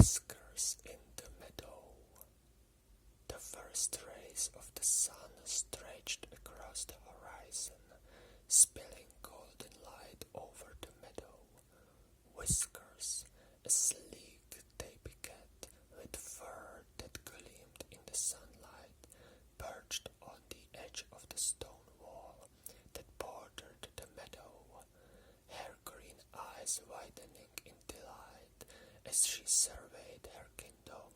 Whiskers in the meadow. The first rays of the sun stretched across the horizon, spilling golden light over the meadow. Whiskers, a sleek tabby cat with fur that gleamed in the sunlight, perched on the edge of the stone wall that bordered the meadow, her green eyes widening in delight as she surveyed her kingdom,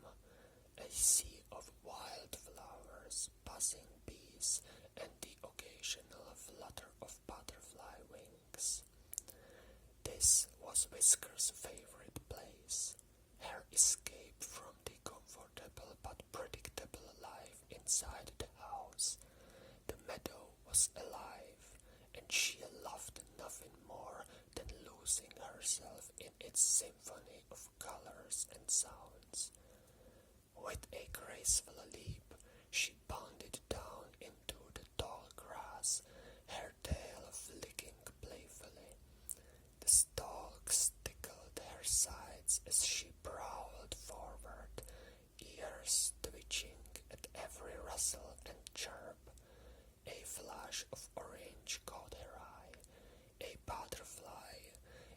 a sea of wildflowers, buzzing bees, and the occasional flutter of butterfly wings. This was Whisker's favorite place, her escape from the comfortable but predictable life inside the house. The meadow was alive, and she loved nothing more than losing herself in its symphony of colors and sounds. With a graceful leap, she bounded down into the tall grass, her tail flicking playfully. The stalks tickled her sides as she prowled forward, ears twitching at every rustle and chirp. A flash of orange caught her eye, a butterfly,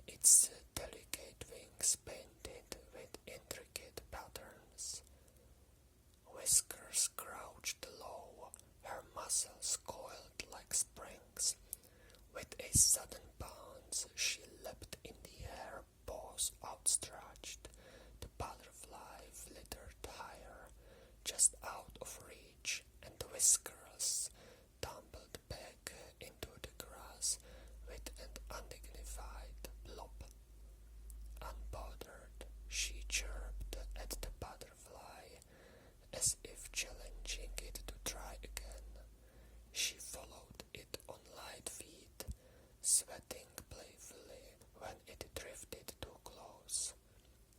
its delicate wings painted with intricate patterns. Whiskers crouched low, her muscles coiled like springs. With a sudden bounce, she leapt in the air, paws outstretched. The butterfly flittered higher, just out of reach, and Whiskers tumbled back into the grass with an undignified plop. Unbothered, she chirped at the butterfly, as if challenging it to try again. She followed it on light feet, sweating playfully when it drifted too close.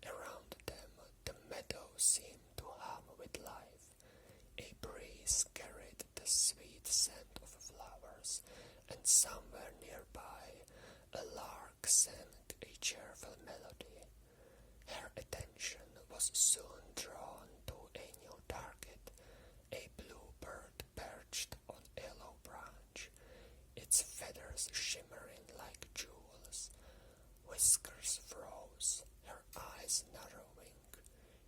Around them, the meadow seemed to hum with life. A breeze carried the sweet scent of flowers, and somewhere nearby, a lark sang a cheerful melody. Her attention was soon drawn to a new target, a bluebird perched on a low branch, its feathers shimmering like jewels. Whiskers froze, her eyes narrowing.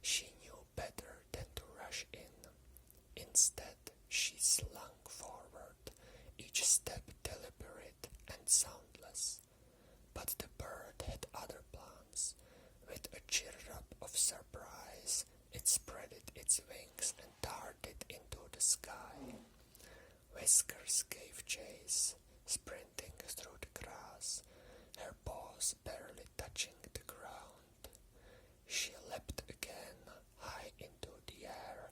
She knew better than to rush in. Instead, she slunk forward, each step deliberate and soundless. But the bird had other plans. With a chirrup of surprise, it spreaded its wings and darted into the sky. Whiskers gave chase, sprinting through the grass, her paws barely touching the ground. She leapt again, high into the air,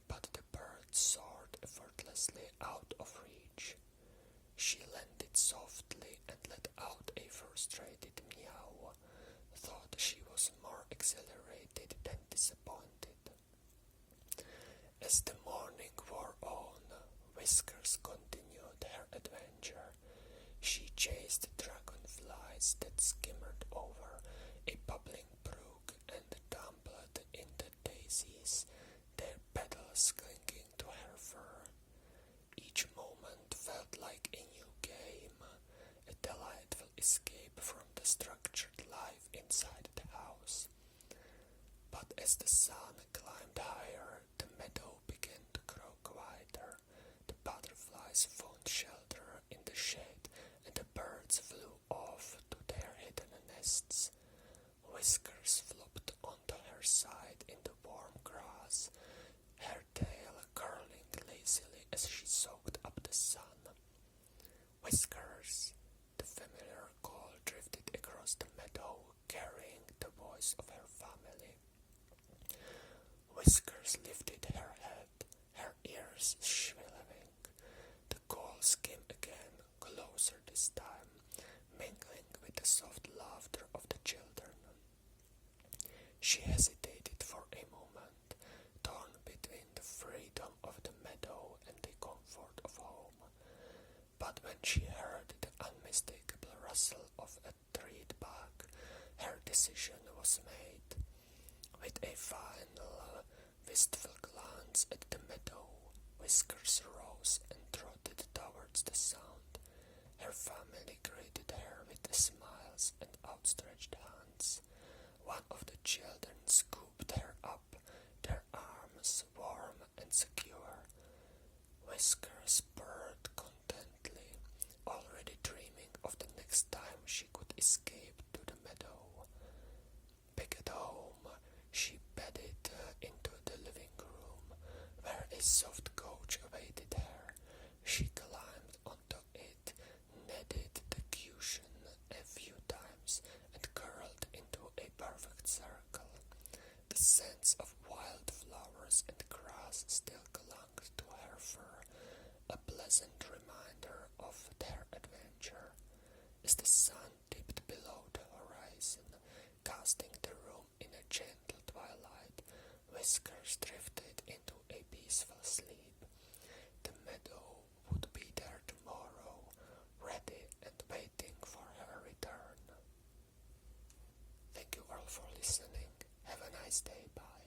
but the bird soared effortlessly out of reach. She landed softly and let out a frustrated meow, thought she was more exhilarated than disappointed. As the morning wore on, Whiskers continued her adventure. She chased dragonflies that skimmered over a bubbling brook and tumbled in the daisies, their petals clinging to her fur. Each moment felt like a new game, a delightful escape from the structured life inside the house. But as the sun climbed higher, the meadow began to grow quieter. The butterflies found shelter in the shade, and the birds flew off to their hidden nests. Whiskers flopped onto her side in the warm grass, her tail curling lazily as she soaked up the sun. Whiskers! The familiar call drifted across the meadow, carrying the voice of her family. Whiskers lifted her head, her ears shriveling. The calls came again, closer this time, mingling with the soft laughter of the children. She hesitated for a moment, torn between the freedom of the meadow and the comfort of home. But when she heard the unmistakable rustle of a treed bark, her decision was made. With a final, wistful glance at the meadow, Whiskers rose and trotted towards the sound. Her family greeted her with smiles and outstretched hands. One of the children scooped her up, their arms warm and secure. Whiskers purred contentedly, already dreaming of the next time she could escape to the meadow. Back at home, she padded into the living room, where a soft couch awaited her. She climbed onto it, kneaded the cushion a few times, and curled into a perfect circle. The scents of wildflowers and grass still clung to her fur, a pleasant reminder of their adventure. As the sun dipped below the horizon, casting the room in a gentle twilight, Whiskers drifted into a peaceful sleep. The meadow would be there tomorrow, ready and waiting for her return. Thank you all for listening. Have a nice day. Bye.